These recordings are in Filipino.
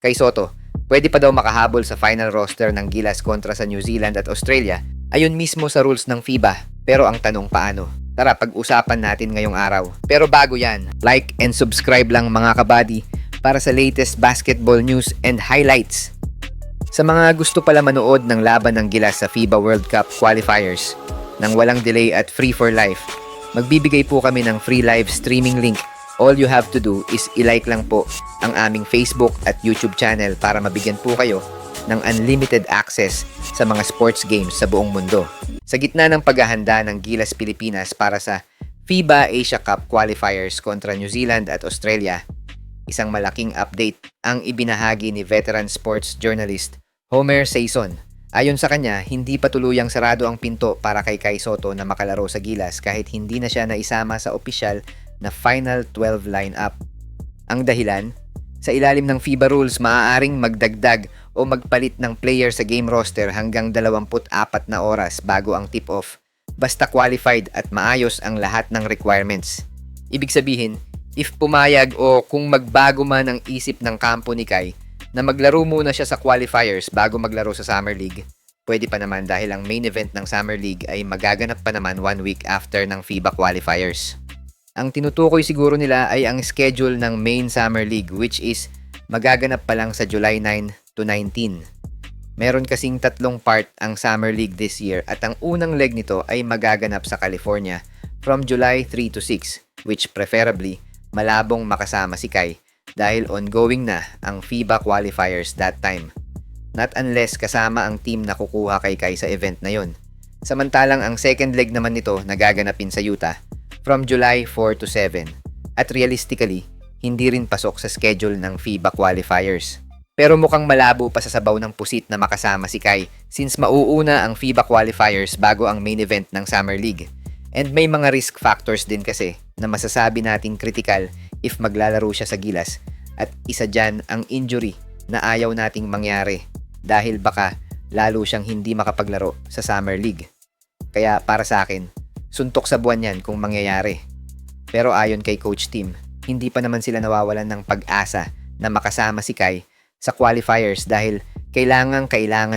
Kay Soto, pwede pa daw makahabol sa final roster ng Gilas kontra sa New Zealand at Australia, ayon mismo sa rules ng FIBA. Pero ang tanong paano? Tara, pag-usapan natin ngayong araw. Pero bago yan, like and subscribe lang mga kabady para sa latest basketball news and highlights. Sa mga gusto pala manood ng laban ng Gilas sa FIBA World Cup qualifiers, nang walang delay at free for life, magbibigay po kami ng free live streaming link. All you have to do is i-like lang po ang aming Facebook at YouTube channel para mabigyan po kayo ng unlimited access sa mga sports games sa buong mundo. Sa gitna ng paghahanda ng Gilas Pilipinas para sa FIBA Asia Cup qualifiers kontra New Zealand at Australia, isang malaking update ang ibinahagi ni veteran sports journalist Homer Saison. Ayon sa kanya, hindi pa tuluyang sarado ang pinto para kay Kai Soto na makalaro sa Gilas kahit hindi na siya naisama sa opisyal na Final 12 lineup. Ang dahilan, sa ilalim ng FIBA rules, maaaring magdagdag o magpalit ng player sa game roster hanggang 24 na oras bago ang tip-off, basta qualified at maayos ang lahat ng requirements. Ibig sabihin, if pumayag o kung magbago man ang isip ng kampo ni Kai na maglaro muna siya sa qualifiers bago maglaro sa Summer League, pwede pa naman dahil ang main event ng Summer League ay magaganap pa naman 1 week after ng FIBA qualifiers. Ang tinutukoy siguro nila ay ang schedule ng main Summer League, which is magaganap pa lang sa July 9 to 19. Meron kasing 3 part ang Summer League this year at ang unang leg nito ay magaganap sa California from July 3 to 6, which preferably malabong makasama si Kai dahil ongoing na ang FIBA qualifiers that time. Not unless kasama ang team na kukuha kay Kai sa event na yon. Samantalang ang second leg naman nito nagaganapin sa Utah from July 4 to 7. At realistically, hindi rin pasok sa schedule ng FIBA qualifiers. Pero mukhang malabo pa sa sabaw ng pusit na makasama si Kai since mauuna ang FIBA qualifiers bago ang main event ng Summer League. And may mga risk factors din kasi na masasabi nating critical if maglalaro siya sa Gilas, at isa dyan ang injury na ayaw nating mangyari dahil baka lalo siyang hindi makapaglaro sa Summer League. Kaya para sa akin, suntok sa buwan yan kung mangyayari. Pero ayon kay Coach Tim, hindi pa naman sila nawawalan ng pag-asa na makasama si Kai sa qualifiers dahil kailangan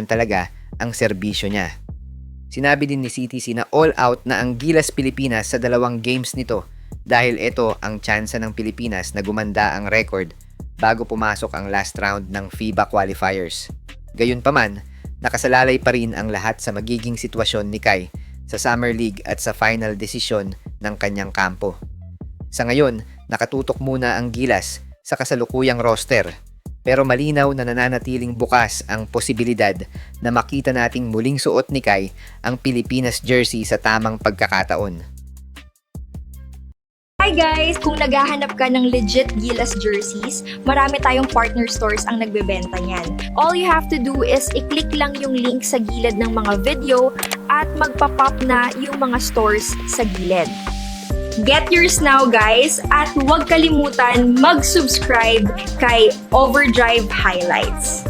talaga ang serbisyo niya. Sinabi din ni CTC na all out na ang Gilas Pilipinas sa 2 games nito dahil ito ang tsansa ng Pilipinas na gumanda ang record bago pumasok ang last round ng FIBA qualifiers. Gayunpaman, nakasalalay pa rin ang lahat sa magiging sitwasyon ni Kai sa Summer League at sa final decision ng kanyang kampo. Sa ngayon, nakatutok muna ang Gilas sa kasalukuyang roster, pero malinaw na nananatiling bukas ang posibilidad na makita nating muling suot ni Kai ang Pilipinas jersey sa tamang pagkakataon. Hi guys! Kung naghahanap ka ng legit Gilas jerseys, marami tayong partner stores ang nagbebenta niyan. All you have to do is i-click lang yung link sa gilid ng mga video at magpa-pop na yung mga stores sa gilid. Get yours now guys at huwag kalimutan mag-subscribe kay Overdrive Highlights.